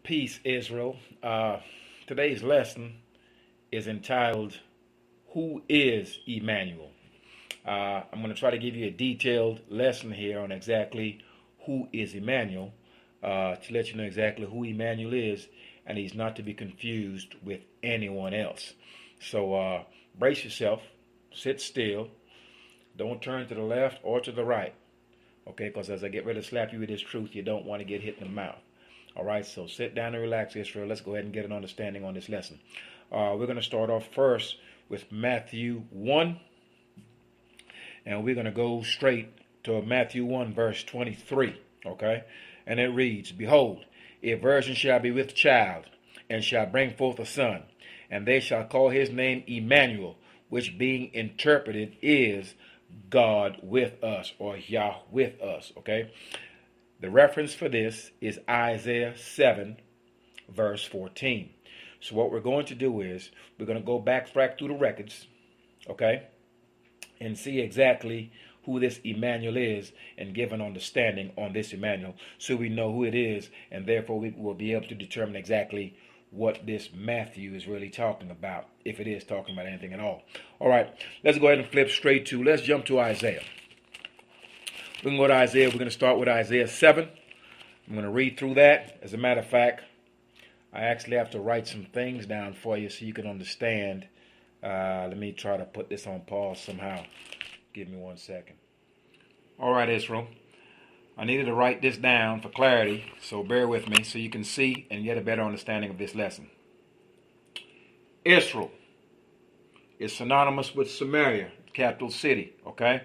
Peace, Israel. Today's lesson is entitled, Who is Emmanuel? I'm going to try to give you a detailed lesson here on exactly who is Emmanuel, to let you know exactly who Emmanuel is, and he's not to be confused with anyone else. So brace yourself, sit still, don't turn to the left or to the right, okay, because as I get ready to slap you with this truth, you don't want to get hit in the mouth. All right, so sit down and relax, Israel. Let's go ahead and get an understanding on this lesson. We're going to start off first with Matthew 1, and we're going to go straight to Matthew 1, verse 23, okay? And it reads, Behold, a virgin shall be with child, and shall bring forth a son, and they shall call his name Emmanuel, which being interpreted is God with us, or Yah with us, okay? The reference for this is Isaiah 7, verse 14. So what we're going to do is we're going to go backtrack through the records, okay, and see exactly who this Emmanuel is and give an understanding on this Emmanuel so we know who it is, and therefore we will be able to determine exactly what this Matthew is really talking about, if it is talking about anything at all. All right, let's go ahead and flip straight to, let's jump to Isaiah. We can go to Isaiah. We're going to start with Isaiah 7. I'm going to read through that. As a matter of fact, I actually have to write some things down for you so you can understand. Let me try to put this on pause somehow. Give me 1 second. All right, Israel. I needed to write this down for clarity, so bear with me so you can see and get a better understanding of this lesson. Israel is synonymous with Samaria, capital city, okay?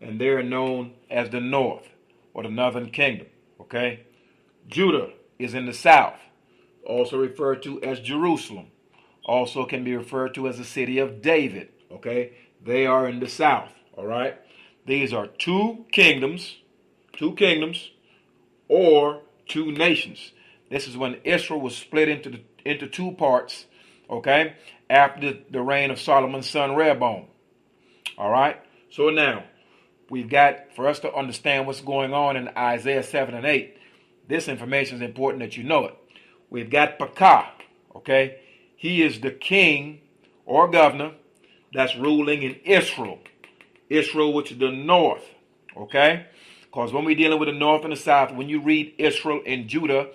And they're known as the north or the northern kingdom, okay? Judah is in the south, also referred to as Jerusalem. Also can be referred to as the city of David, okay? They are in the south, all right? These are two kingdoms, or two nations. This is when Israel was split into two parts, okay, after the reign of Solomon's son Rehoboam. All right? So now, we've got, for us to understand what's going on in Isaiah 7 and 8, this information is important that you know it. We've got Pekah, okay? He is the king or governor that's ruling in Israel. Israel, which is the north, okay? Because when we're dealing with the north and the south, when you read Israel and Judah,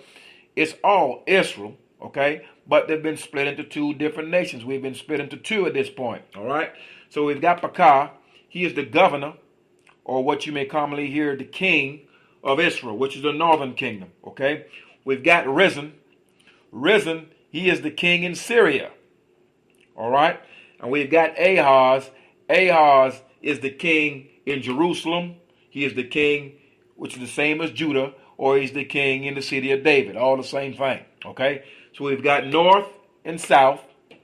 it's all Israel, okay? But they've been split into two different nations. We've been split into two at this point, all right? So we've got Pekah. He is the governor, or what you may commonly hear, the king of Israel, which is the northern kingdom, okay? We've got Rezin. Rezin, he is the king in Syria, all right? And we've got Ahaz. Ahaz is the king in Jerusalem. He is the king, which is the same as Judah, or he's the king in the city of David. All the same thing, okay? So we've got north and south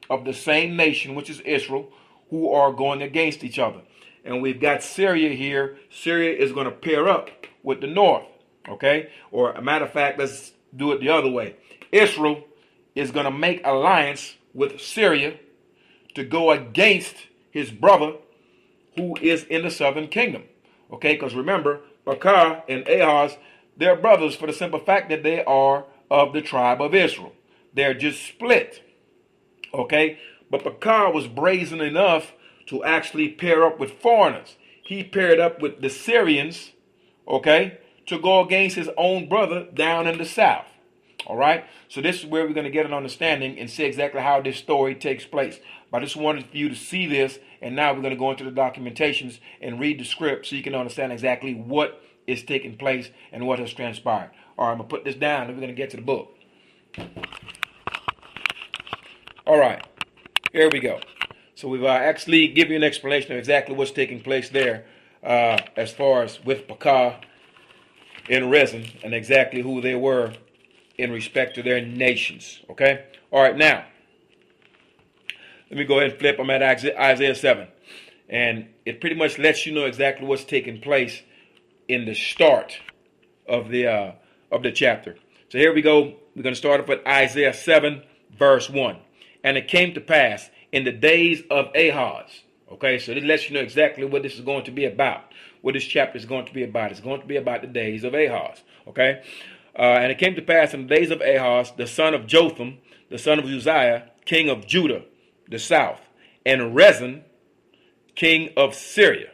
of the same nation, which is Israel, who are going against each other. And we've got Syria here. Syria is going to pair up with the north, okay? Or a matter of fact, let's do it the other way. Israel is going to make alliance with Syria to go against his brother who is in the southern kingdom, okay? Because remember, Pekah and Ahaz, they're brothers for the simple fact that they are of the tribe of Israel. They're just split, okay? But Pekah was brazen enough to actually pair up with foreigners. He paired up with the Syrians, okay, to go against his own brother down in the south. All right? So this is where we're going to get an understanding and see exactly how this story takes place. But I just wanted for you to see this, and now we're going to go into the documentations and read the script so you can understand exactly what is taking place and what has transpired. All right, I'm going to put this down, and we're going to get to the book. All right, here we go. So we've actually given you an explanation of exactly what's taking place there as far as with Pekah and Rezin and exactly who they were in respect to their nations. Okay? All right, now, let me go ahead and flip. I'm at Isaiah 7. And it pretty much lets you know exactly what's taking place in the start of the chapter. So here we go. We're going to start off with Isaiah 7, verse 1. And it came to pass in the days of Ahaz. Okay, so this lets you know exactly what this is going to be about. What this chapter is going to be about. It's going to be about the days of Ahaz. Okay. And it came to pass in the days of Ahaz, the son of Jotham, the son of Uzziah, king of Judah, the south, and Rezin, king of Syria,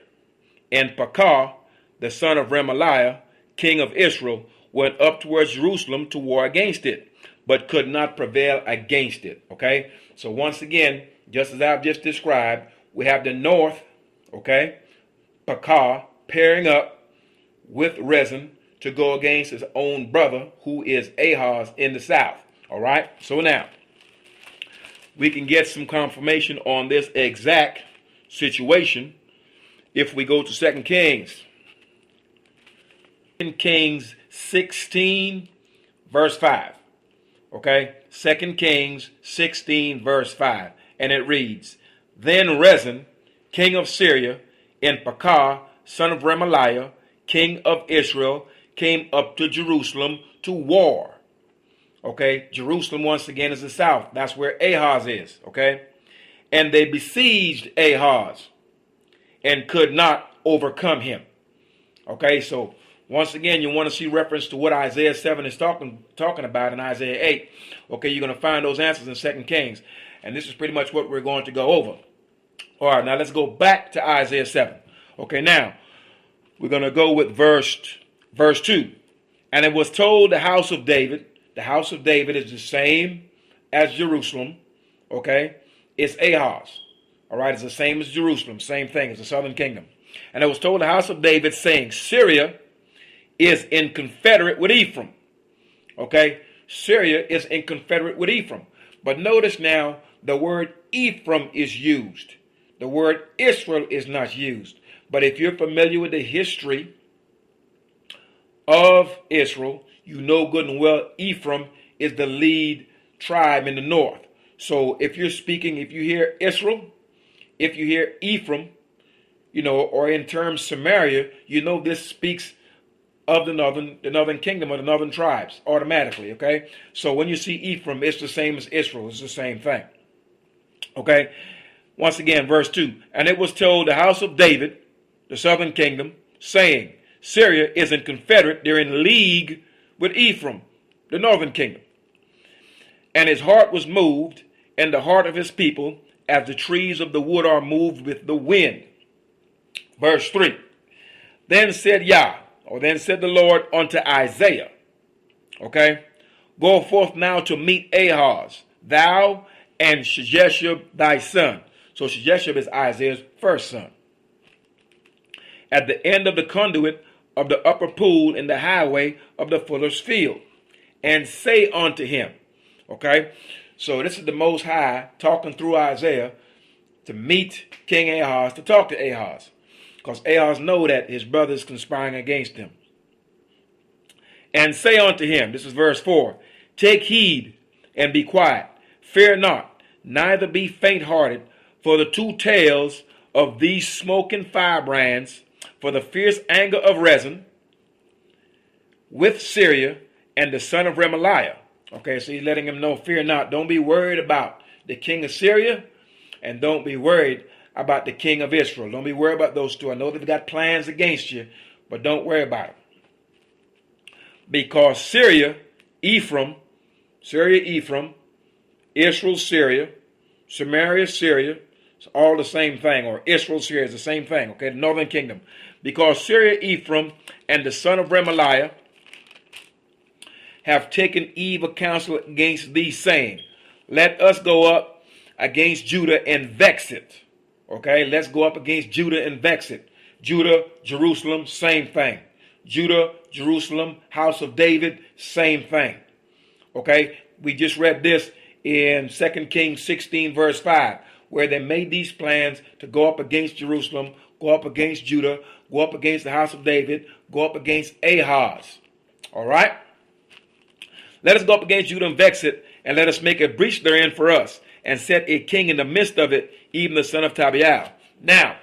and Pekah, the son of Remaliah, king of Israel, went up towards Jerusalem to war against it, but could not prevail against it. Okay, so once again, just as I've just described, we have the north, okay, Pekah pairing up with Rezin to go against his own brother, who is Ahaz, in the south. All right, so now we can get some confirmation on this exact situation if we go to 2 Kings. 2 Kings 16, verse 5. Okay, 2 Kings 16, verse 5. And it reads, Then Rezin, king of Syria, and Pekah, son of Remaliah, king of Israel, came up to Jerusalem to war. Okay, Jerusalem once again is the south. That's where Ahaz is. Okay, and they besieged Ahaz and could not overcome him. Okay, so once again, you want to see reference to what Isaiah 7 is talking about in Isaiah 8. Okay, you're going to find those answers in 2 Kings. And this is pretty much what we're going to go over. All right, now let's go back to Isaiah 7. Okay, now we're going to go with verse 2. And it was told the house of David is the same as Jerusalem. Okay, it's Ahaz. All right, it's the same as Jerusalem, same thing, it's the southern kingdom. And it was told the house of David, saying, Syria is in confederate with Ephraim. Okay, Syria is in confederate with Ephraim. But notice now, the word Ephraim is used. The word Israel is not used. But if you're familiar with the history of Israel, you know good and well Ephraim is the lead tribe in the north. So if you're speaking, if you hear Israel, if you hear Ephraim, or in terms Samaria, this speaks of the northern kingdom or the northern tribes automatically. Okay, so when you see Ephraim, it's the same as Israel. It's the same thing. Okay, once again, verse 2. And it was told the house of David, the southern kingdom, saying, Syria is in confederate, they're in league with Ephraim, the northern kingdom. And his heart was moved, and the heart of his people, as the trees of the wood are moved with the wind. Verse 3. Then said the Lord unto Isaiah, okay, go forth now to meet Ahaz, thou and Sheshub thy son. So Sheshub is Isaiah's first son. At the end of the conduit of the upper pool in the highway of the fuller's field, and say unto him, okay, so this is the Most High talking through Isaiah to meet King Ahaz, to talk to Ahaz, because Ahaz know that his brother is conspiring against him. And say unto him, this is verse 4, take heed and be quiet, fear not, neither be faint-hearted, for the two tails of these smoking firebrands, for the fierce anger of Rezin with Syria and the son of Remaliah. Okay, so he's letting him know, fear not. Don't be worried about the king of Syria, and don't be worried about the king of Israel. Don't be worried about those two. I know they've got plans against you, but don't worry about them. Because Syria, Ephraim, Israel, Syria, Samaria, Syria, it's all the same thing, or Israel, Syria is the same thing, okay, the northern kingdom. Because Syria, Ephraim, and the son of Remaliah have taken evil counsel against thee, saying, let us go up against Judah and vex it. Okay, let's go up against Judah and vex it. Judah, Jerusalem, same thing. Judah, Jerusalem, house of David, same thing. Okay, we just read this in 2 Kings 16, verse 5, where they made these plans to go up against Jerusalem, go up against Judah, go up against the house of David, go up against Ahaz. All right? Let us go up against Judah and vex it, and let us make a breach therein for us, and set a king in the midst of it, even the son of Tabial. Now,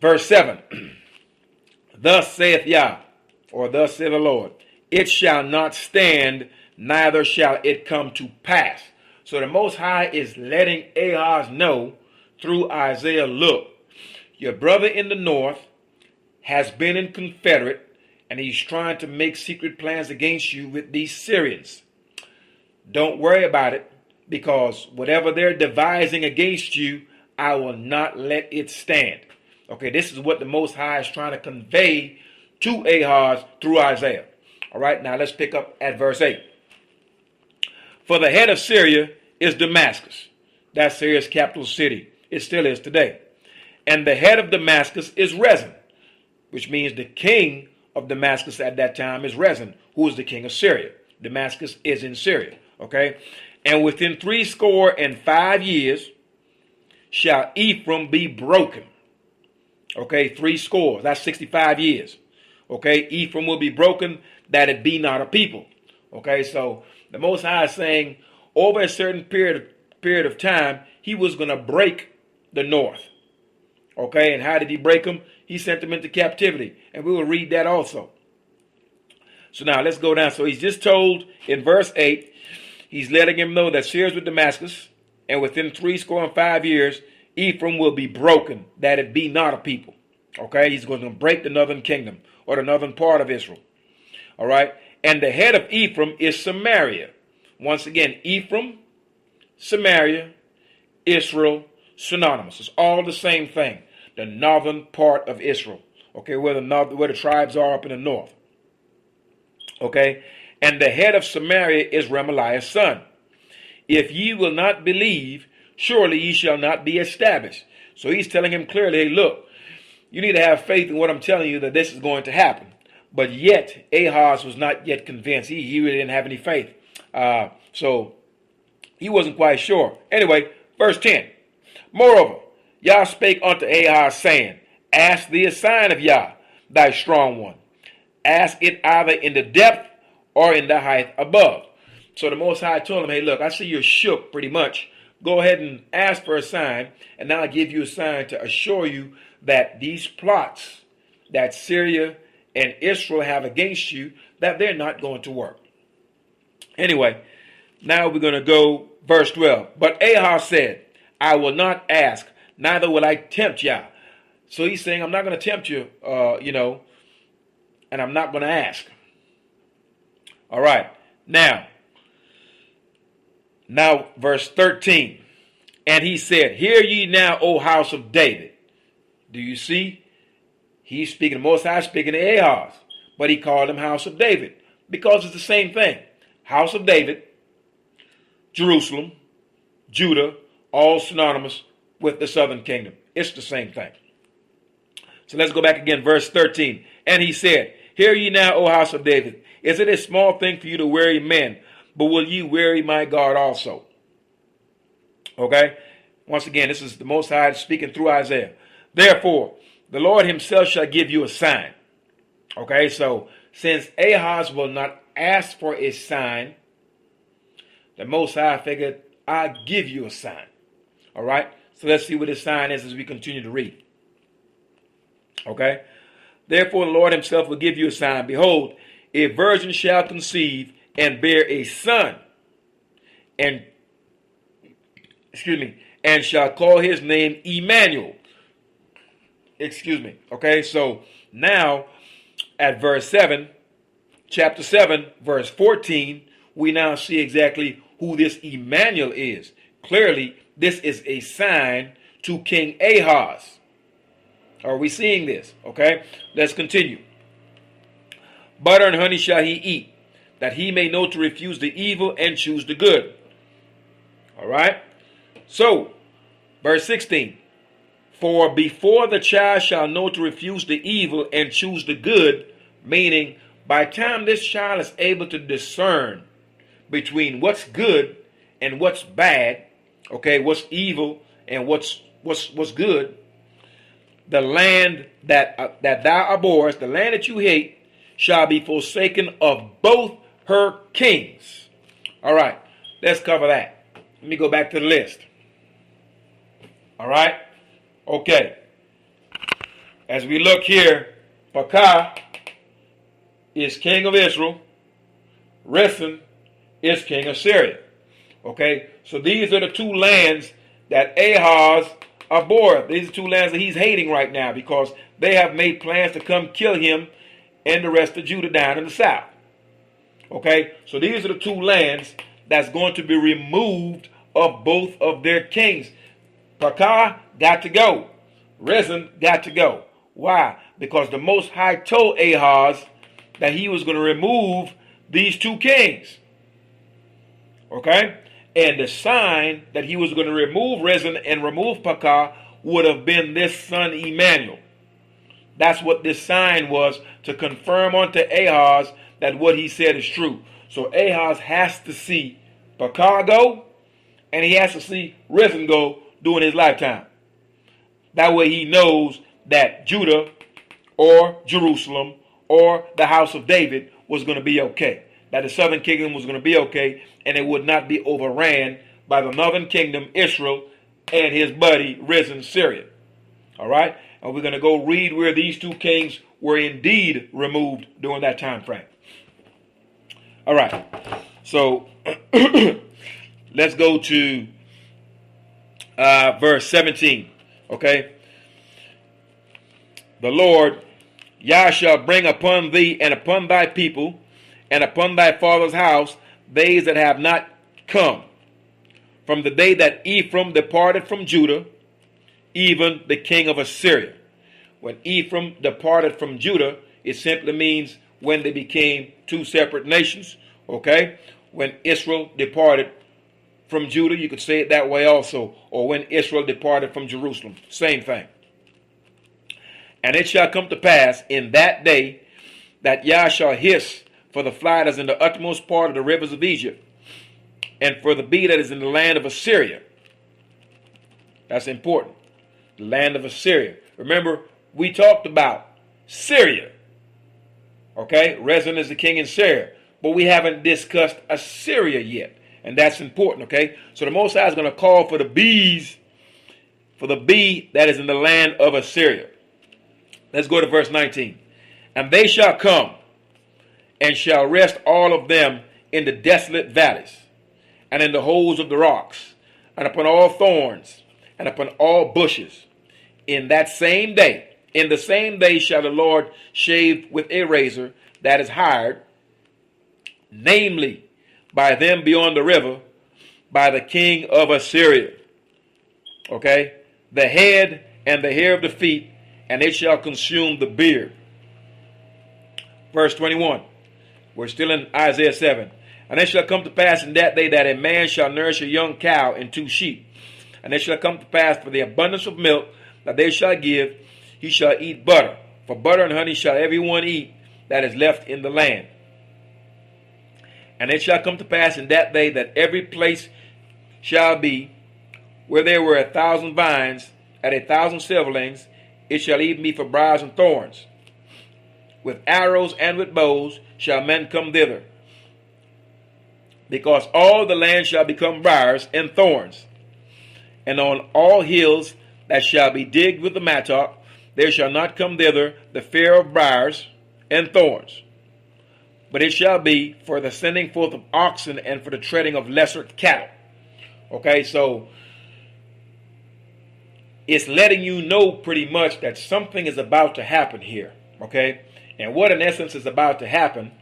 verse 7. Thus saith Yah, or thus saith the Lord, it shall not stand, neither shall it come to pass. So the Most High is letting Ahaz know through Isaiah, look, your brother in the north has been in confederate, and he's trying to make secret plans against you with these Syrians. Don't worry about it, because whatever they're devising against you, I will not let it stand. Okay, this is what the Most High is trying to convey to Ahaz through Isaiah. All right, now let's pick up at verse 8. For the head of Syria is Damascus. That's Syria's capital city. It still is today. And the head of Damascus is Rezin, which means the king of Damascus at that time is Rezin, who is the king of Syria. Damascus is in Syria. Okay, and within 65 years shall Ephraim be broken. Okay, 60, that's 65 years. Okay, Ephraim will be broken, that it be not a people. Okay, so the Most High is saying over a certain period of time, he was going to break the north. Okay, and how did he break them? He sent them into captivity, and we will read that also. So now let's go down. So he's just told in verse 8, he's letting him know that Syria is with Damascus, and within 65 years, Ephraim will be broken, that it be not a people. Okay, he's going to break the northern kingdom, or the northern part of Israel. All right, and the head of Ephraim is Samaria. Once again, Ephraim, Samaria, Israel, synonymous. It's all the same thing. The northern part of Israel. Okay, where the tribes are up in the north. Okay, and the head of Samaria is Remaliah's son. If ye will not believe, surely ye shall not be established. So he's telling him clearly, hey, look, you need to have faith in what I'm telling you, that this is going to happen. But yet, Ahaz was not yet convinced. He really didn't have any faith. So he wasn't quite sure. Anyway, verse 10. Moreover, Yah spake unto Ahaz, saying, ask thee a sign of Yah, thy strong one. Ask it either in the depth or in the height above. So the Most High told him, hey, look, I see you're shook pretty much. Go ahead and ask for a sign, and now I give you a sign to assure you that these plots that Syria and Israel have against you, that they're not going to work. Anyway, now we're going to go verse 12. But Ahaz said, I will not ask, neither will I tempt Yah. So he's saying, I'm not going to tempt you, and I'm not going to ask. All right. Now, verse 13. And he said, hear ye now, O house of David. Do you see? He's speaking, the Most High speaking to Ahaz, but he called him house of David because it's the same thing. House of David, Jerusalem, Judah, all synonymous with the southern kingdom. It's the same thing. So let's go back again, verse 13. And he said, hear ye now, O house of David, is it a small thing for you to weary men, but will ye weary my God also? Okay? Once again, this is the Most High speaking through Isaiah. Therefore, the Lord himself shall give you a sign. Okay, so since Ahaz will not ask for a sign, the Most High figured, I'll give you a sign. All right, so let's see what his sign is as we continue to read. Okay, therefore the Lord himself will give you a sign. Behold, a virgin shall conceive and bear a son, and shall call his name Emmanuel. Okay, so now at verse 7, chapter 7, verse 14, we now see exactly who this Emmanuel is. Clearly, this is a sign to King Ahaz. Are we seeing this? Okay, let's continue. Butter and honey shall he eat, that he may know to refuse the evil and choose the good. All right, so verse 16. For before the child shall know to refuse the evil and choose the good, meaning by the time this child is able to discern between what's good and what's bad, okay, what's evil and what's good, the land that thou abhorrest, the land that you hate, shall be forsaken of both her kings. All right, let's cover that. Let me go back to the list. All right. Okay, as we look here, Pekah is king of Israel. Rezin is king of Syria. Okay, so these are the two lands that Ahaz abhorreth. These are two lands that he's hating right now because they have made plans to come kill him and the rest of Judah down in the south. Okay, so these are the two lands that's going to be removed of both of their kings. Pekah got to go. Rezin got to go. Why? Because the Most High told Ahaz that he was going to remove these two kings. Okay? And the sign that he was going to remove Rezin and remove Pekah would have been this son Emmanuel. That's what this sign was, to confirm unto Ahaz that what he said is true. So Ahaz has to see Pekah go, and he has to see Rezin go during his lifetime. That way he knows that Judah or Jerusalem or the house of David was going to be okay. That the southern kingdom was going to be okay, and it would not be overran by the northern kingdom, Israel, and his buddy Rezin, Syria. All right? And we're going to go read where these two kings were indeed removed during that time frame. All right. So let's go to verse 17. Okay? The Lord, Yah, shall bring upon thee and upon thy people and upon thy father's house days that have not come, from the day that Ephraim departed from Judah, even the king of Assyria. When Ephraim departed from Judah, it simply means when they became two separate nations. Okay? When Israel departed from Judah, you could say it that way also. Or when Israel departed from Jerusalem. Same thing. And it shall come to pass in that day that Yah shall hiss for the fly that is in the utmost part of the rivers of Egypt, and for the bee that is in the land of Assyria. That's important. The land of Assyria. Remember, we talked about Syria. Okay? Rezin is the king in Syria. But we haven't discussed Assyria yet. And that's important, okay? So the Most High is going to call for the bees, for the bee that is in the land of Assyria. Let's go to verse 19. And they shall come, and shall rest all of them in the desolate valleys, and in the holes of the rocks, and upon all thorns, and upon all bushes. In that same day, in the same day shall the Lord shave with a razor that is hired, namely by them beyond the river, by the king of Assyria. Okay? The head and the hair of the feet, and it shall consume the beard. Verse 21. We're still in Isaiah 7. And it shall come to pass in that day that a man shall nourish a young cow and 2 sheep. And it shall come to pass for the abundance of milk that they shall give, he shall eat butter. For butter and honey shall every one eat that is left in the land. And it shall come to pass in that day that every place shall be where there were 1,000 vines at 1,000 silverlings, it shall eat meat for briars and thorns. With arrows and with bows shall men come thither, because all the land shall become briars and thorns. And on all hills that shall be digged with the mattock, there shall not come thither the fear of briars and thorns. But it shall be for the sending forth of oxen and for the treading of lesser cattle. Okay, so it's letting you know pretty much that something is about to happen here. Okay, and what in essence is about to happen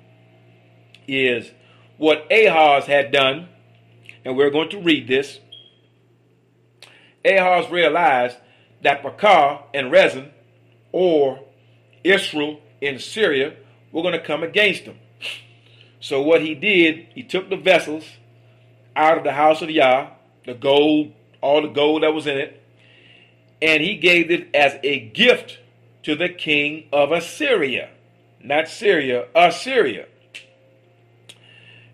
is what Ahaz had done, and we're going to read this. Ahaz realized that Pekah and Rezin, or Israel in Syria, were going to come against him. So what he did, he took the vessels out of the house of Yah, the gold, all the gold that was in it, and he gave it as a gift to the king of Assyria. Not Syria, Assyria.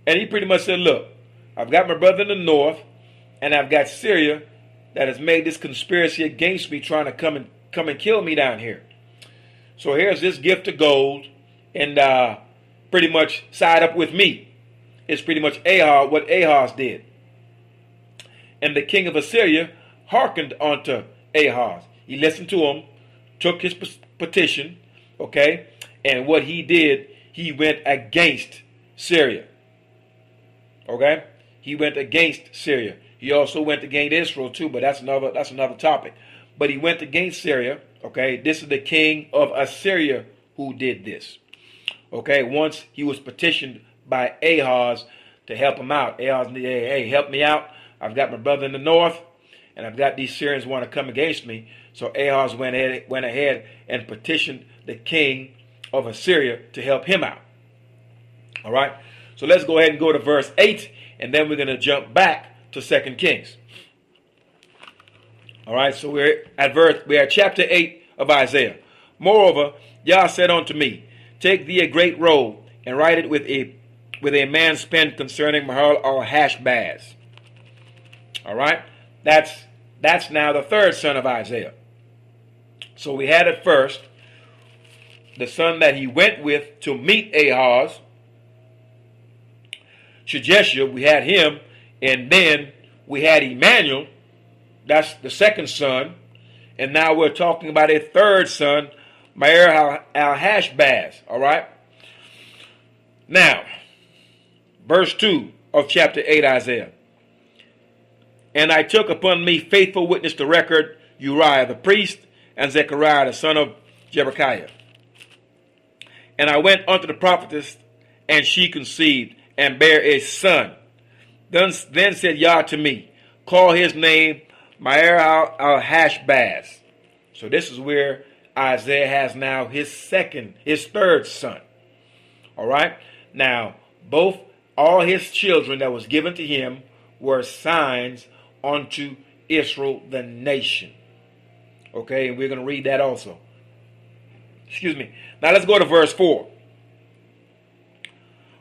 And he pretty much said, look, I've got my brother in the north, and I've got Syria that has made this conspiracy against me, trying to come and kill me down here. So here's this gift of gold, and pretty much side up with me. It's pretty much Ahaz, what Ahaz did. And the king of Assyria hearkened unto Ahaz. He listened to him, took his petition, okay, and what he did, he went against Syria. Okay? He went against Syria. He also went against Israel too, but that's another topic. But he went against Syria. Okay, this is the king of Assyria who did this. Okay, once he was petitioned by Ahaz to help him out. Ahaz, hey, help me out. I've got my brother in the north, and I've got these Syrians want to come against me. So Ahaz went ahead and petitioned the king of Assyria to help him out. All right, so let's go ahead and go to verse 8, and then we're going to jump back to 2 Kings. All right, so we're at chapter 8 of Isaiah. Moreover, Yah said unto me, take thee a great roll, and write it with a man's pen concerning Mahal al-Hashbaz. All right, that's now the third son of Isaiah. So we had at first the son that he went with to meet Ahaz, Shejeshiah, we had him, and then we had Emmanuel, that's the second son, and now we're talking about a third son, Mahal al-Hashbaz, all right? Now, verse 2 of chapter 8 Isaiah. And I took upon me faithful witness to record Uriah the priest and Zechariah the son of Jeberechiah. And I went unto the prophetess, and she conceived and bare a son. Then said Yah to me, call his name Mahal al-Hashbaz. So this is where Isaiah has now his third son. All right. Now, all his children that was given to him were signs unto Israel the nation. Okay, and we're going to read that also. Excuse me. Now let's go to verse 4.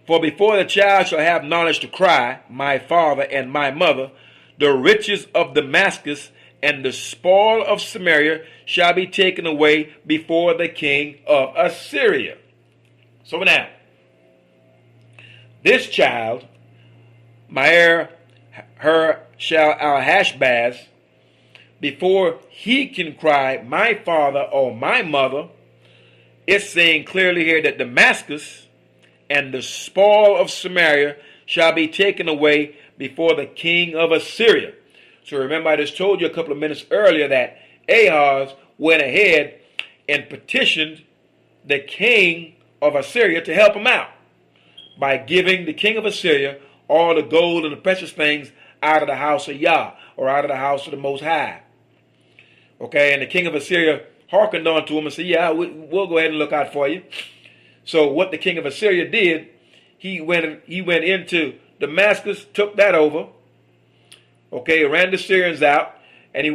For before the child shall have knowledge to cry, my father and my mother, the riches of Damascus and the spoil of Samaria shall be taken away before the king of Assyria. So now, this child, Mahal al-Hashbaz, before he can cry, my father or my mother, it's saying clearly here that Damascus and the spoil of Samaria shall be taken away before the king of Assyria. So remember, I just told you a couple of minutes earlier that Ahaz went ahead and petitioned the king of Assyria to help him out by giving the king of Assyria all the gold and the precious things out of the house of Yah, or out of the house of the Most High. Okay, and the king of Assyria hearkened on to him and said, yeah, we'll go ahead and look out for you. So what the king of Assyria did, he went into Damascus, took that over, okay, ran the Syrians out, and he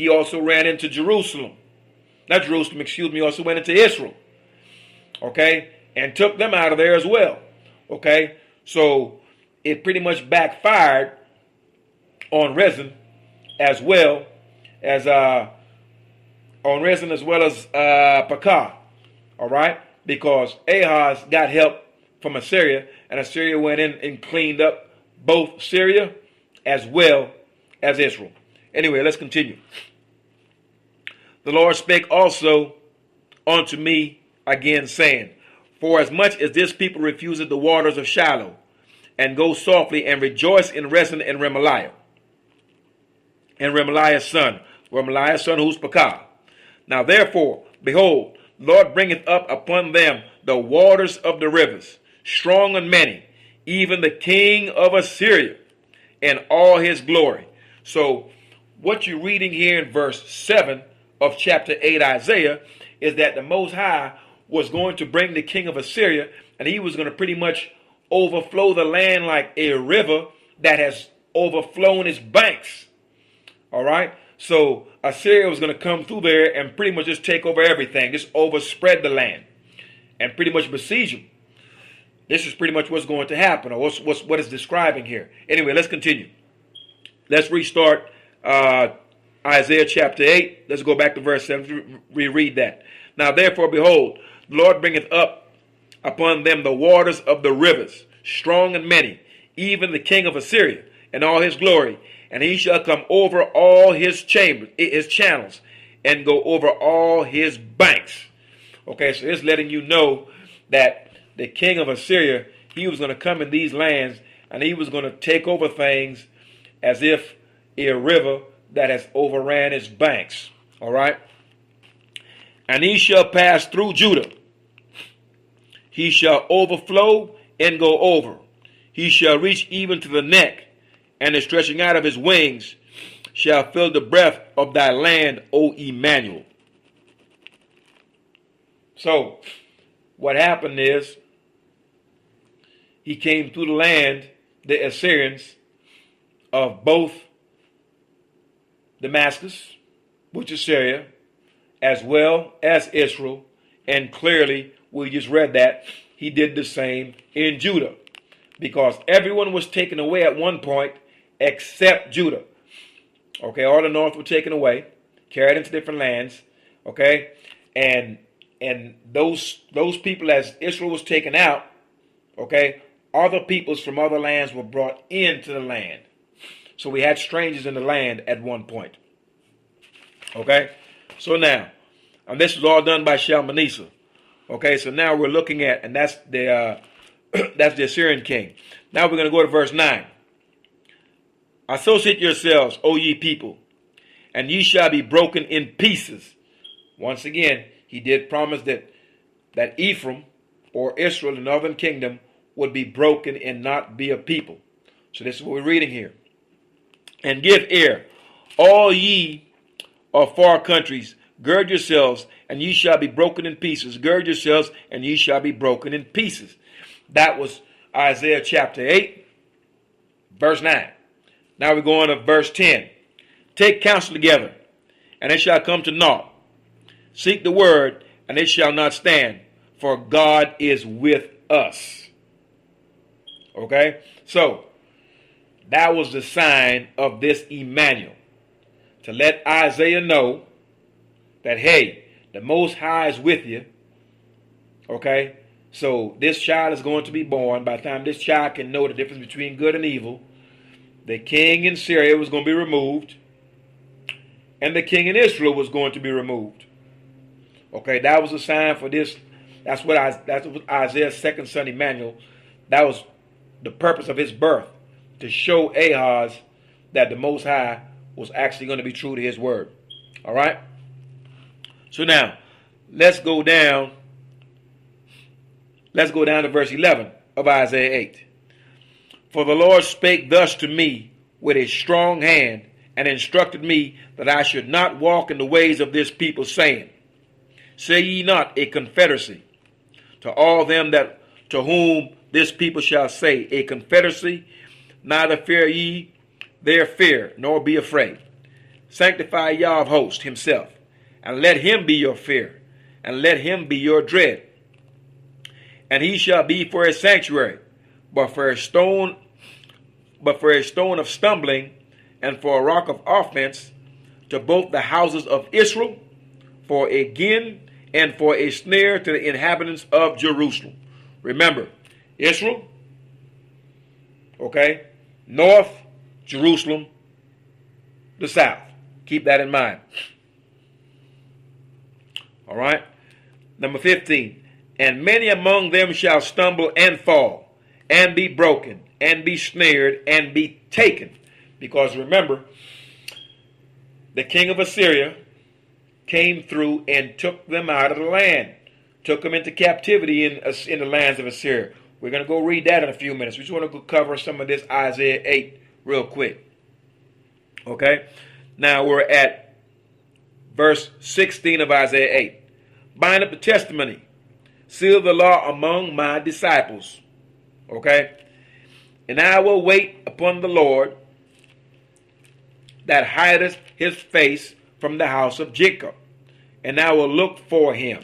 also ran into Jerusalem. Not Jerusalem, excuse me, also went into Israel. Okay, and took them out of there as well. Okay, so it pretty much backfired on Rezin as well as Pekah. All right, because Ahaz got help from Assyria, and Assyria went in and cleaned up both Syria as well as Israel. Anyway, let's continue. The Lord spake also unto me again, saying, for as much as this people refuseth the waters of Shiloh, and go softly and rejoice in Rezin and Remaliah, and Remaliah's son who's Pekah. Now therefore, behold, Lord bringeth up upon them the waters of the rivers, strong and many, even the king of Assyria, and all his glory. So what you're reading here in verse 7 of chapter 8 Isaiah is that the Most High was going to bring the king of Assyria, and he was going to pretty much overflow the land like a river that has overflown its banks. All right, so Assyria was going to come through there and pretty much just take over everything, just overspread the land and pretty much besiege them. This is pretty much what's going to happen, or what it's describing here. Anyway, let's continue. Let's restart Isaiah chapter 8. Let's go back to verse 7. Reread that. Now therefore, behold, the Lord bringeth up upon them the waters of the rivers, strong and many, even the king of Assyria, and all his glory. And he shall come over all his channels, and go over all his banks. Okay, so it's letting you know that the king of Assyria, he was going to come in these lands, and he was going to take over things as if a river that has overran its banks. All right. And he shall pass through Judah. He shall overflow and go over. He shall reach even to the neck, and the stretching out of his wings shall fill the breadth of thy land, O Emmanuel. So, what happened is, he came through the land, the Assyrians, of both Damascus, which is Syria, as well as Israel, and clearly, we just read that, he did the same in Judah, because everyone was taken away at one point except Judah. Okay, all the north were taken away, carried into different lands, okay, and those people, as Israel was taken out, okay, other peoples from other lands were brought into the land. So we had strangers in the land at one point. Okay, so now, and this was all done by Shalmaneser. Okay, so now we're looking at, and that's the that's the Assyrian king. Now we're going to go to verse 9. Associate yourselves, O ye people, and ye shall be broken in pieces. Once again, he did promise that Ephraim, or Israel, the northern kingdom, would be broken and not be a people. So this is what we're reading here. And give ear, all ye of far countries, gird yourselves, and ye shall be broken in pieces. Gird yourselves, and ye shall be broken in pieces. That was Isaiah chapter 8, verse 9. Now we're going to verse 10. Take counsel together, and it shall come to naught. Seek the word, and it shall not stand, for God is with us. Okay? So, that was the sign of this Emmanuel, to let Isaiah know that, hey, the Most High is with you. Okay? So, this child is going to be born. By the time this child can know the difference between good and evil, the king in Syria was going to be removed, and the king in Israel was going to be removed. Okay, that was a sign for this. That's what Isaiah's second son Emmanuel, that was the purpose of his birth, to show Ahaz that the Most High was actually going to be true to his word. All right? So now, let's go down to verse 11 of Isaiah 8. For the Lord spake thus to me with a strong hand, and instructed me that I should not walk in the ways of this people, saying, Say ye not a confederacy to all them that to whom this people shall say, a confederacy, neither fear ye their fear, nor be afraid. Sanctify Yah of hosts himself, and let him be your fear, and let him be your dread. And he shall be for a sanctuary, but for a stone of stumbling, and for a rock of offense, to both the houses of Israel, for a gin and for a snare to the inhabitants of Jerusalem. Remember, Israel, okay, north, Jerusalem, the south. Keep that in mind. All right. Number 15. And many among them shall stumble and fall, and be broken, and be snared, and be taken. Because remember, the king of Assyria came through and took them out of the land, took them into captivity in the lands of Assyria. We're going to go read that in a few minutes. We just want to go cover some of this Isaiah 8 real quick. Okay? Now we're at verse 16 of Isaiah 8. Bind up the testimony, seal the law among my disciples. Okay? And I will wait upon the Lord that hideth his face from the house of Jacob, and I will look for him.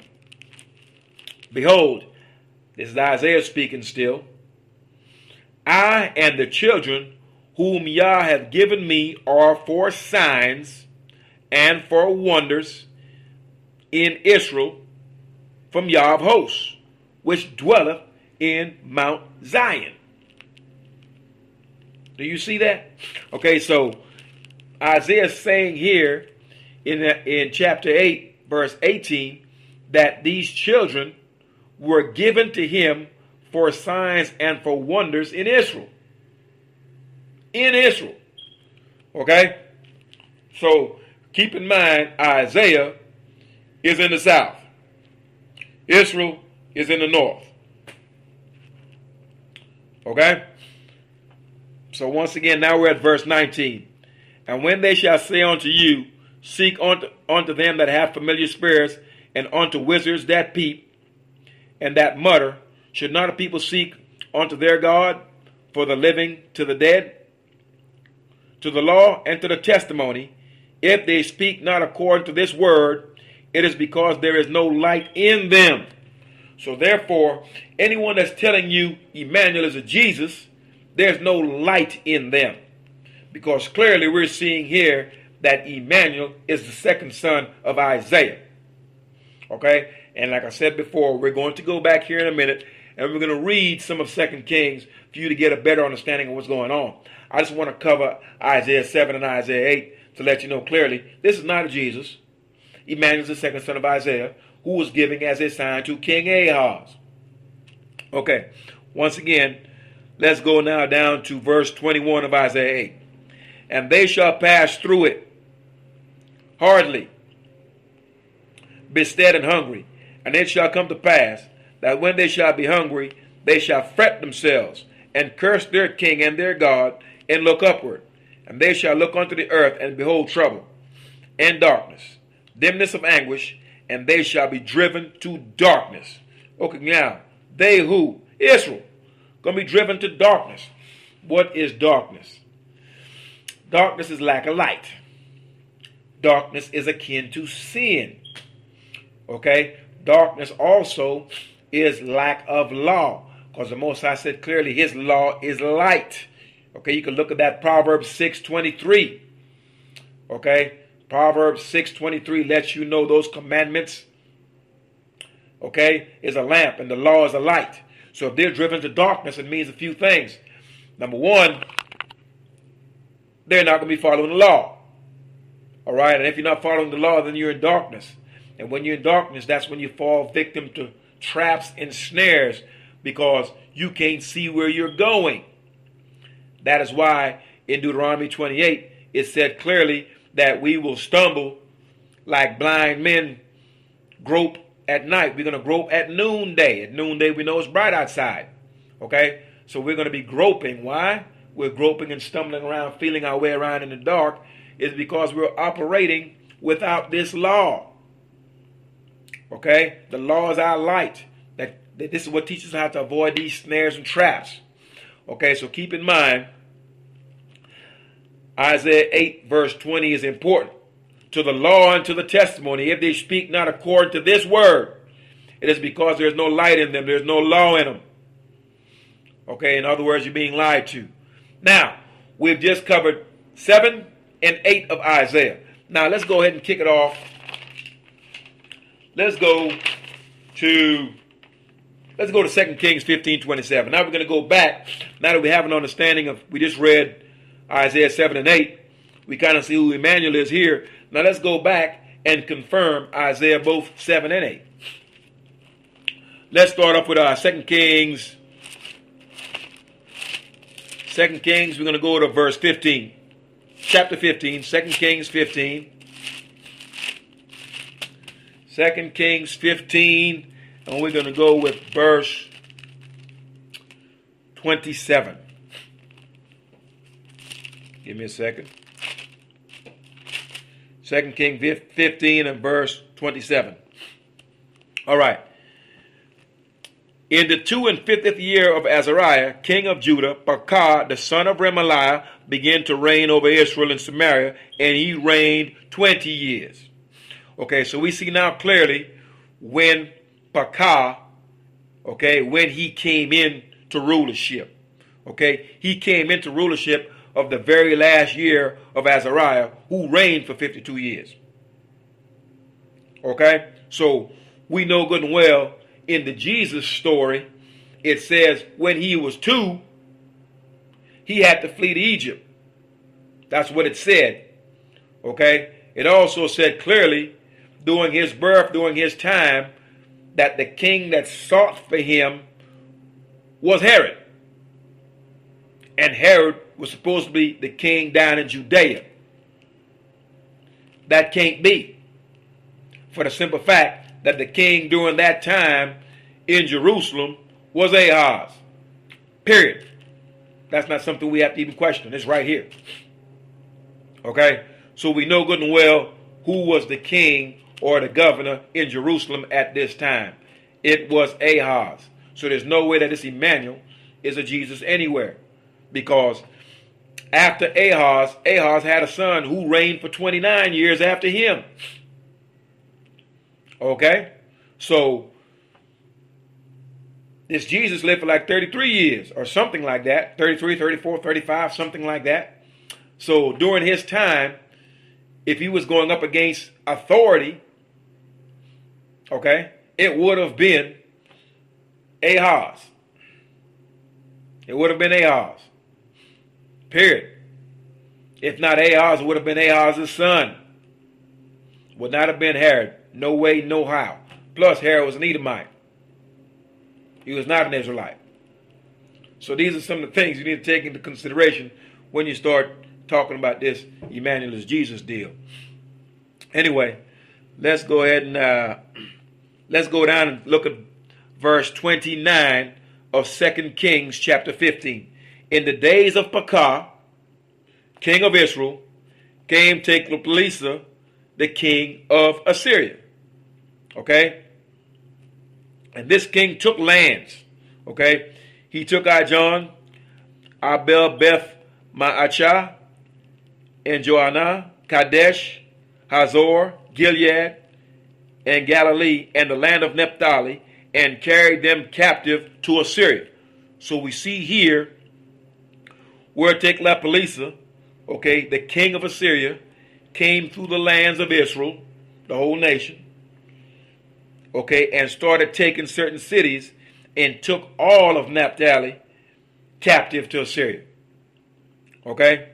Behold, this is Isaiah speaking still. I and the children whom Yah hath given me are for signs and for wonders in Israel from Yah of hosts, which dwelleth in Mount Zion. Do you see that? Okay, so Isaiah is saying here in chapter 8, verse 18, that these children were given to him for signs and for wonders in Israel. In Israel. Okay? So keep in mind, Isaiah is in the south. Israel is in the north. Okay? So once again, now we're at verse 19. And when they shall say unto you, seek unto them that have familiar spirits, and unto wizards that peep, and that mutter, should not a people seek unto their God for the living to the dead? To the law and to the testimony, if they speak not according to this word, it is because there is no light in them. So therefore, anyone that's telling you Emmanuel is a Jesus, there's no light in them. Because clearly we're seeing here that Emmanuel is the second son of Isaiah. Okay? And like I said before, we're going to go back here in a minute and we're going to read some of 2 Kings for you to get a better understanding of what's going on. I just want to cover Isaiah 7 and Isaiah 8 to let you know clearly this is not a Jesus. Emmanuel is the second son of Isaiah, who was giving as a sign to King Ahaz. Okay, once again, let's go now down to verse 21 of Isaiah 8. And they shall pass through it hardly, bestead and hungry. And it shall come to pass that when they shall be hungry, they shall fret themselves, and curse their king and their God, and look upward. And they shall look unto the earth, and behold trouble, and darkness, dimness of anguish, and they shall be driven to darkness. Okay, now, they who? Israel, going to be driven to darkness. What is darkness? Darkness is lack of light. Darkness is akin to sin. Okay? Darkness also is lack of law. Because the Most High said clearly his law is light. Okay, you can look at that Proverbs 6:23. Okay? Proverbs 6:23 lets you know those commandments, okay, is a lamp and the law is a light. So if they're driven to darkness, it means a few things. Number one, they're not going to be following the law. All right? And if you're not following the law, then you're in darkness. And when you're in darkness, that's when you fall victim to traps and snares because you can't see where you're going. That is why in Deuteronomy 28, it said clearly that we will stumble like blind men grope at night. We're going to grope at noonday. At noonday, we know it's bright outside. Okay? So we're going to be groping. Why? We're groping and stumbling around, feeling our way around in the dark. Is because we're operating without this law. Okay? The law is our light. That this is what teaches us how to avoid these snares and traps. Okay? So keep in mind, Isaiah 8 verse 20 is important. To the law and to the testimony, if they speak not according to this word, it is because there's no light in them. There's no law in them. Okay, in other words, you're being lied to. Now, we've just covered 7 and 8 of Isaiah. Now, let's go ahead and kick it off. Let's go to 2 Kings 15:27. Now we're going to go back. Now that we have an understanding of, we just read Isaiah 7 and 8. We kind of see who Emmanuel is here. Now let's go back and confirm Isaiah both 7 and 8. Let's start off with 2 Kings. 2 Kings, we're going to go to verse 15. Chapter 15, 2 Kings 15. 2 Kings 15, and we're going to go with verse 27. Give me a second. 2 Kings 15 and verse 27. All right. In the 52nd year of Azariah, king of Judah, Pekah, the son of Remaliah, began to reign over Israel and Samaria, and he reigned 20 years. Okay, so we see now clearly when Pekah, okay, when he came into rulership. Okay, he came into rulership of the very last year of Azariah, who reigned for 52 years. Okay, so we know good and well in the Jesus story, it says when he was 2, he had to flee to Egypt. That's what it said. Okay, it also said clearly during his birth, during his time, that the king that sought for him was Herod. And Herod was supposed to be the king down in Judea. That can't be. For the simple fact that the king during that time in Jerusalem was Ahaz. Period. That's not something we have to even question. It's right here. Okay? So we know good and well who was the king or the governor in Jerusalem at this time. It was Ahaz. So there's no way that this Emmanuel is a Jesus anywhere. Because after Ahaz had a son who reigned for 29 years after him. Okay? So this Jesus lived for like 33 years or something like that. 33, 34, 35, something like that. So during his time, if he was going up against authority, okay, it would have been Ahaz. It would have been Ahaz. Period. If not Ahaz, it would have been Ahaz's son. Would not have been Herod. No way, no how. Plus, Herod was an Edomite. He was not an Israelite. So these are some of the things you need to take into consideration when you start talking about this Emmanuel Jesus deal. Anyway, let's go ahead and let's go down and look at verse 29 of 2 Kings chapter 15. In the days of Pekah, king of Israel, came Tiglath-Pileser, the king of Assyria. Okay? And this king took lands. Okay? He took Ijon, Abel Beth Maachah, and Joanna, Kadesh, Hazor, Gilead, and Galilee, and the land of Naphtali, and carried them captive to Assyria. So we see here where Tiglath-Pileser, okay, the king of Assyria, came through the lands of Israel, the whole nation, okay, and started taking certain cities and took all of Naphtali captive to Assyria. Okay?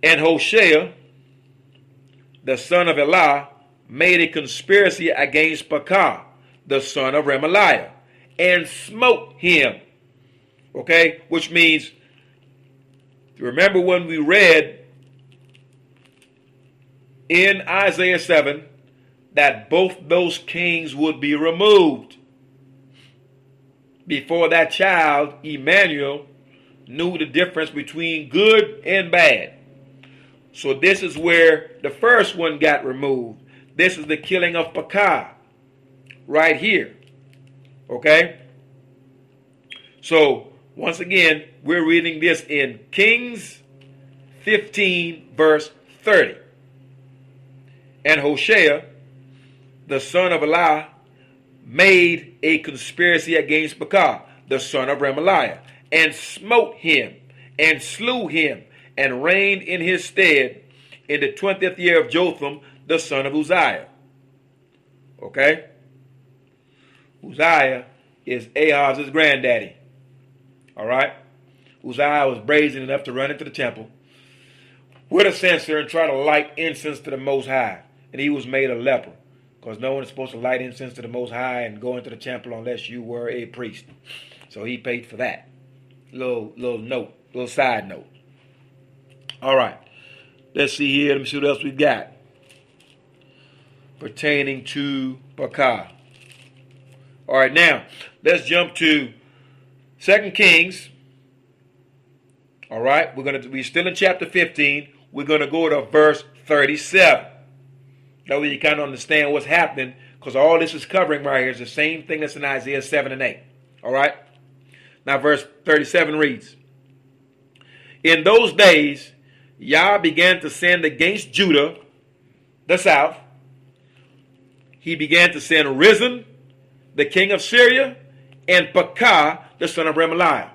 And Hoshea, the son of Elah, made a conspiracy against Pekah, the son of Remaliah, and smote him. Okay? Which means, remember when we read in Isaiah 7 that both those kings would be removed before that child, Emmanuel, knew the difference between good and bad. So this is where the first one got removed. This is the killing of Pekah right here. Okay? So, once again, we're reading this in Kings 15, verse 30. And Hoshea, the son of Elah, made a conspiracy against Pekah, the son of Remaliah, and smote him, and slew him, and reigned in his stead in the 20th year of Jotham, the son of Uzziah. Okay? Uzziah is Ahaz's granddaddy. All right? Uzziah was brazen enough to run into the temple with a censer and try to light incense to the Most High. And he was made a leper, because no one is supposed to light incense to the Most High and go into the temple unless you were a priest. So he paid for that. Little side note. All right. Let's see here. Let me see what else we got pertaining to Pekah. All right, now let's jump to 2 Kings. All right, we're still in chapter 15. We're gonna go to verse 37. That way you kind of understand what's happening, because all this is covering right here is the same thing that's in Isaiah 7 and 8. All right. Now verse 37 reads, in those days, Yah began to send against Judah, the south. He began to send Rezin, the king of Syria, and Pekah, the son of Remaliah.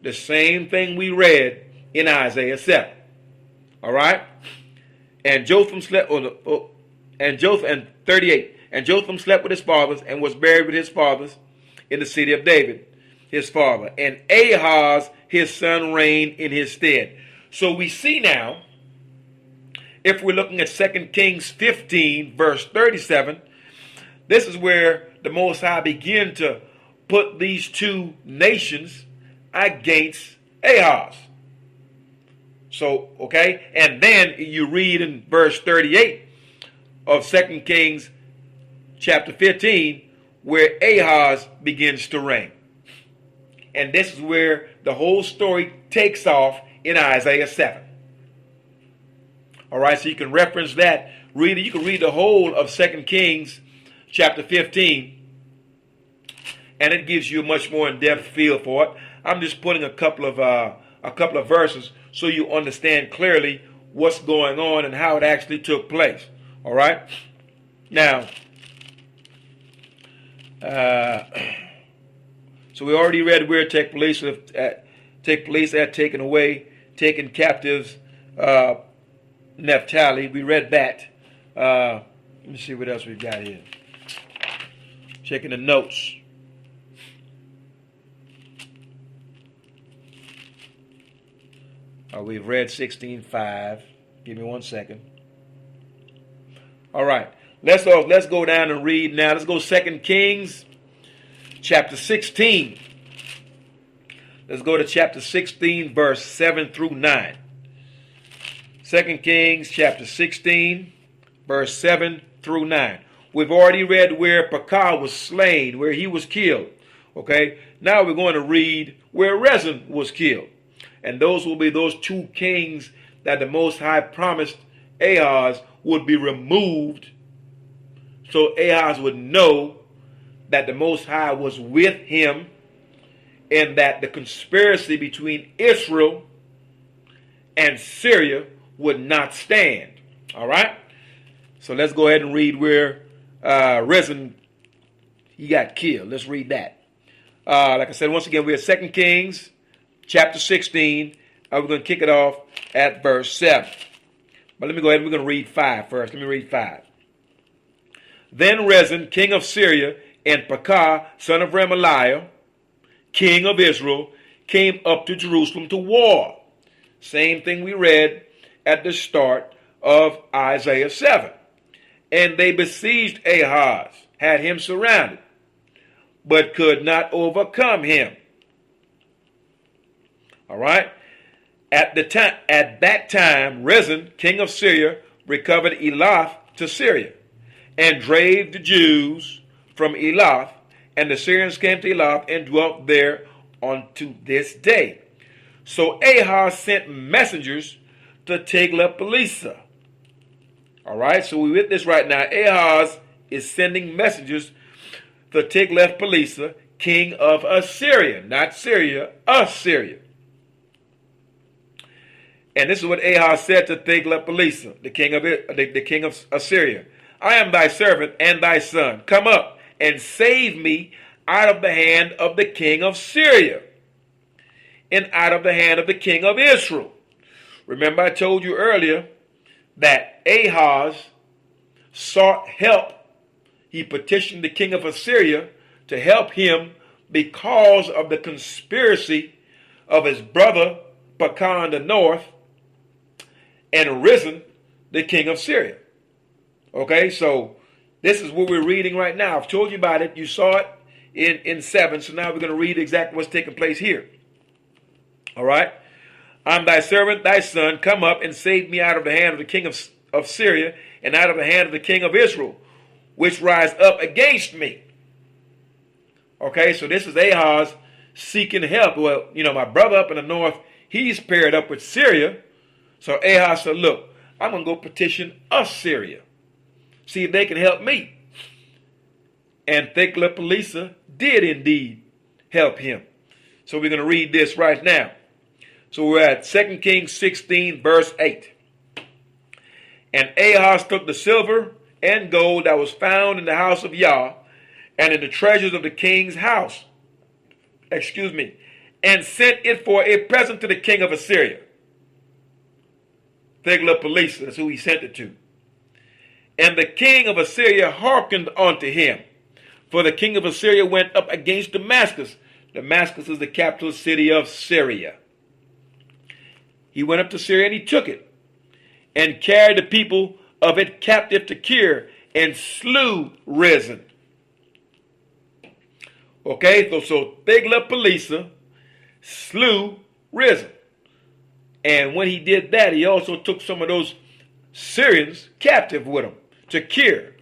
The same thing we read in Isaiah 7. All right? And Jotham slept, and 38. And Jotham slept with his fathers and was buried with his fathers in the city of David, his father. And Ahaz, his son, reigned in his stead. So we see now, if we're looking at 2 Kings 15, verse 37, this is where the Most High began to put these two nations against Ahaz. So, okay, and then you read in verse 38 of 2 Kings chapter 15, where Ahaz begins to reign. And this is where the whole story takes off in Isaiah 7. All right, so you can reference that. You can read the whole of 2 Kings chapter 15, and it gives you a much more in-depth feel for it. I'm just putting a couple of verses so you understand clearly what's going on and how it actually took place. All right. Now, so we already read where it took place at taking captives Naphtali. We read that. Let me see what else we've got here. Checking the notes. We've read 16:5. Give me 1 second. All right. Let's go down and read now. Let's go 2 Kings chapter 16. Let's go to chapter 16, verse 7 through 9. 2 Kings chapter 16, verse 7 through 9. We've already read where Pekah was slain, where he was killed. Okay, now we're going to read where Rezin was killed. And those will be those two kings that the Most High promised Ahaz would be removed, so Ahaz would know that the Most High was with him and that the conspiracy between Israel and Syria would not stand. All right? So let's go ahead and read where Rezin, he got killed. Let's read that. Like I said, once again, we're at 2 Kings chapter 16. We're going to kick it off at verse 7. But let me go ahead and we're going to read 5 first. Let me read 5. Then Rezin, king of Syria, and Pekah, son of Remaliah, king of Israel, came up to Jerusalem to war. Same thing we read at the start of Isaiah 7. And they besieged Ahaz, had him surrounded, but could not overcome him. All right. At that time, Rezin, king of Syria, recovered Elath to Syria, and drave the Jews from Elath, and the Syrians came to Elath and dwelt there unto this day. So Ahaz sent messengers to Tiglath-Pileser. All right, so we're with this right now. Ahaz is sending messengers to Tiglath-Pileser, king of Assyria, not Syria, Assyria. And this is what Ahaz said to Tiglath-Pileser, the king of Assyria. I am thy servant and thy son. Come up and save me out of the hand of the king of Syria and out of the hand of the king of Israel. Remember, I told you earlier that Ahaz sought help. He petitioned the king of Assyria to help him because of the conspiracy of his brother Pekah in the north and Rezin, the king of Syria. Okay, so this is what we're reading right now. I've told you about it. You saw it in 7. So now we're going to read exactly what's taking place here. All right. I'm thy servant, thy son. Come up and save me out of the hand of the king of Syria and out of the hand of the king of Israel, which rise up against me. Okay, so this is Ahaz seeking help. Well, my brother up in the north, he's paired up with Syria. So Ahaz said, look, I'm going to go petition Assyria. See if they can help me. And Tiglath-Pileser did indeed help him. So we're going to read this right now. So we're at 2 Kings 16, verse 8. And Ahaz took the silver and gold that was found in the house of Yah and in the treasures of the king's house, and sent it for a present to the king of Assyria. Tiglath-Pileser, that's who he sent it to. And the king of Assyria hearkened unto him. For the king of Assyria went up against Damascus. Damascus is the capital city of Syria. He went up to Syria and he took it, and carried the people of it captive to Kir, and slew Rezin. Okay, so Tiglath-Pileser slew Rezin. And when he did that, he also took some of those Syrians captive with him to Kir.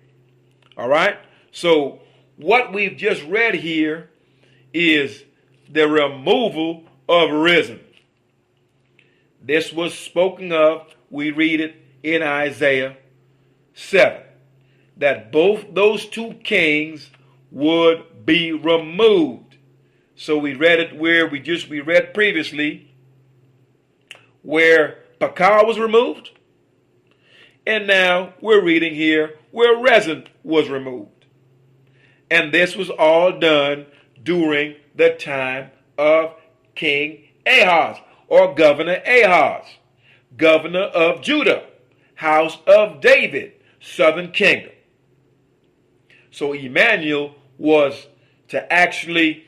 All right? So what we've just read here is the removal of risen. This was spoken of, we read it in Isaiah 7, that both those two kings would be removed. So we read it where we read previously where Pekah was removed, and now we're reading here where Rezin was removed. And this was all done during the time of King Ahaz, or Governor Ahaz, governor of Judah, house of David, southern kingdom. So Emmanuel was to actually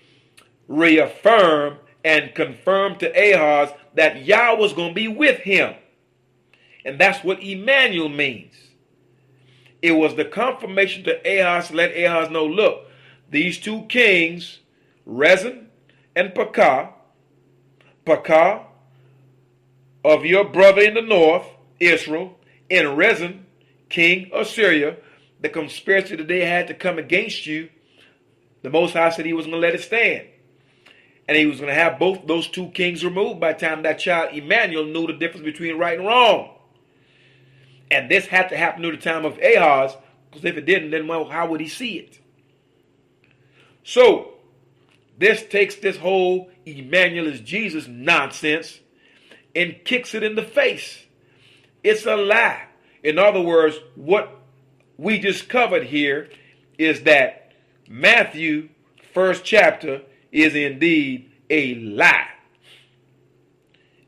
reaffirm and confirm to Ahaz that Yah was going to be with him. And that's what Emmanuel means. It was the confirmation to Ahaz to let Ahaz know, look, these two kings, Rezin and Pekah of your brother in the north, Israel, and Rezin, king of Syria, the conspiracy that they had to come against you, the Most High said he was going to let it stand. And he was going to have both those two kings removed by the time that child Emmanuel knew the difference between right and wrong. And this had to happen during the time of Ahaz, because if it didn't, then well, how would he see it? So, this takes this whole Emmanuel is Jesus nonsense and kicks it in the face. It's a lie. In other words, what we just covered here is that Matthew, first chapter, is indeed a lie.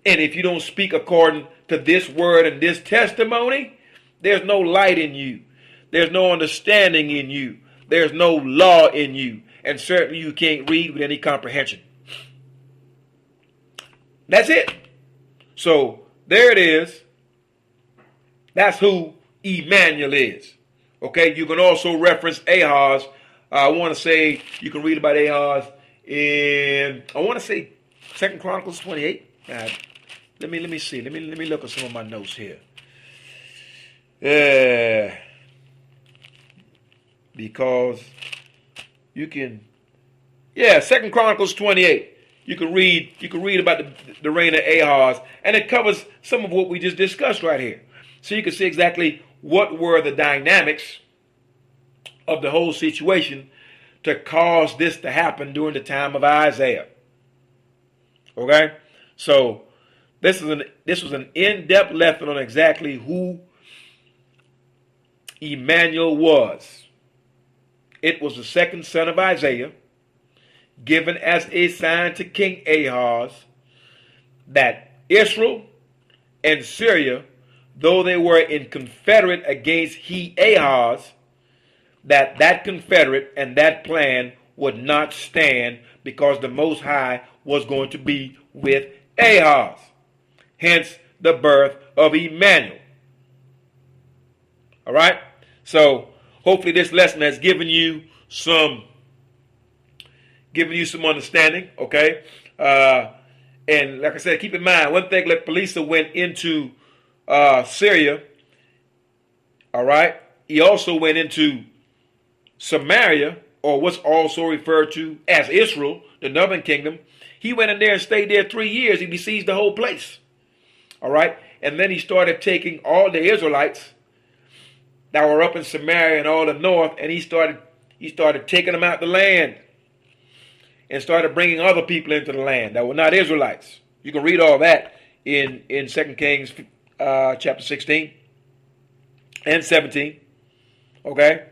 And if you don't speak according to this word and this testimony, there's no light in you. There's no understanding in you. There's no law in you. And certainly you can't read with any comprehension. That's it. So there it is. That's who Emmanuel is. Okay, you can also reference Ahaz. I want to say you can read about Ahaz in, I want to say 2 Chronicles 28. Let me see. Let me look at some of my notes here. Because you can, 2 Chronicles 28. You can read about the reign of Ahaz, and it covers some of what we just discussed right here. So you can see exactly what were the dynamics of the whole situation to cause this to happen during the time of Isaiah. Okay? So this was an in-depth lesson on exactly who Emmanuel was. It was the second son of Isaiah, given as a sign to King Ahaz that Israel and Syria, though they were in confederate against Ahaz, that confederate and that plan would not stand because the Most High was going to be with Ahaz. Hence the birth of Emmanuel. All right? So hopefully this lesson has given you some understanding, okay? And like I said, keep in mind, one thing, like Palisa went into Syria, all right? He also went into Samaria, or what's also referred to as Israel, the northern kingdom. He went in there and stayed there 3 years. He besieged the whole place, all right? And then he started taking all the Israelites that were up in Samaria and all the north, and he started taking them out the land and started bringing other people into the land that were not Israelites. You can read all that in 2 Kings chapter 16 and 17. Okay?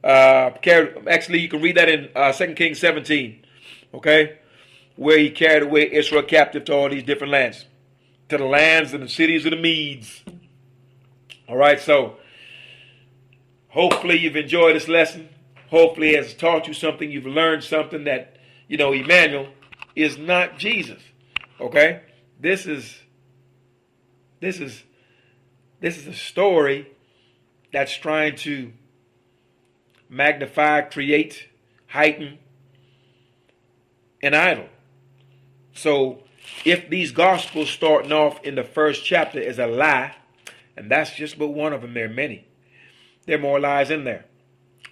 Actually, you can read that in 2 Kings 17. Okay? Where he carried away Israel captive to all these different lands. To the lands and the cities of the Medes. All right, so hopefully you've enjoyed this lesson. Hopefully it has taught you something. You've learned something that, Emmanuel is not Jesus. Okay? This is a story that's trying to magnify, create, heighten an idol. So if these gospels starting off in the first chapter is a lie, and that's just but one of them, there are many. There are more lies in there.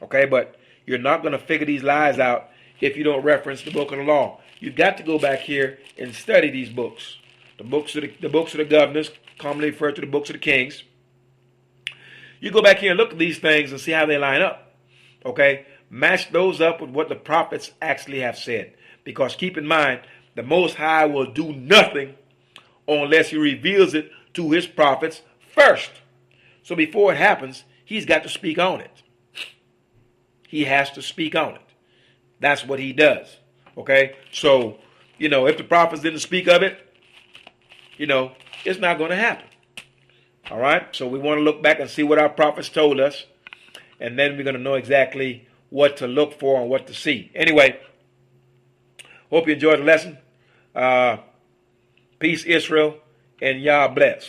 Okay, but you're not going to figure these lies out if you don't reference the book of the law. you've got to go back here and study these books. The books of the governors, commonly referred to the books of the kings. You go back here and look at these things and see how they line up. Okay? Match those up with what the prophets actually have said. Because keep in mind, the Most High will do nothing unless he reveals it to his prophets first. So before it happens, he's got to speak on it. He has to speak on it. That's what he does. Okay? So, if the prophets didn't speak of it, it's not going to happen. All right? So we want to look back and see what our prophets told us. And then we're going to know exactly what to look for and what to see. Anyway, hope you enjoyed the lesson. Peace, Israel, and Yah bless.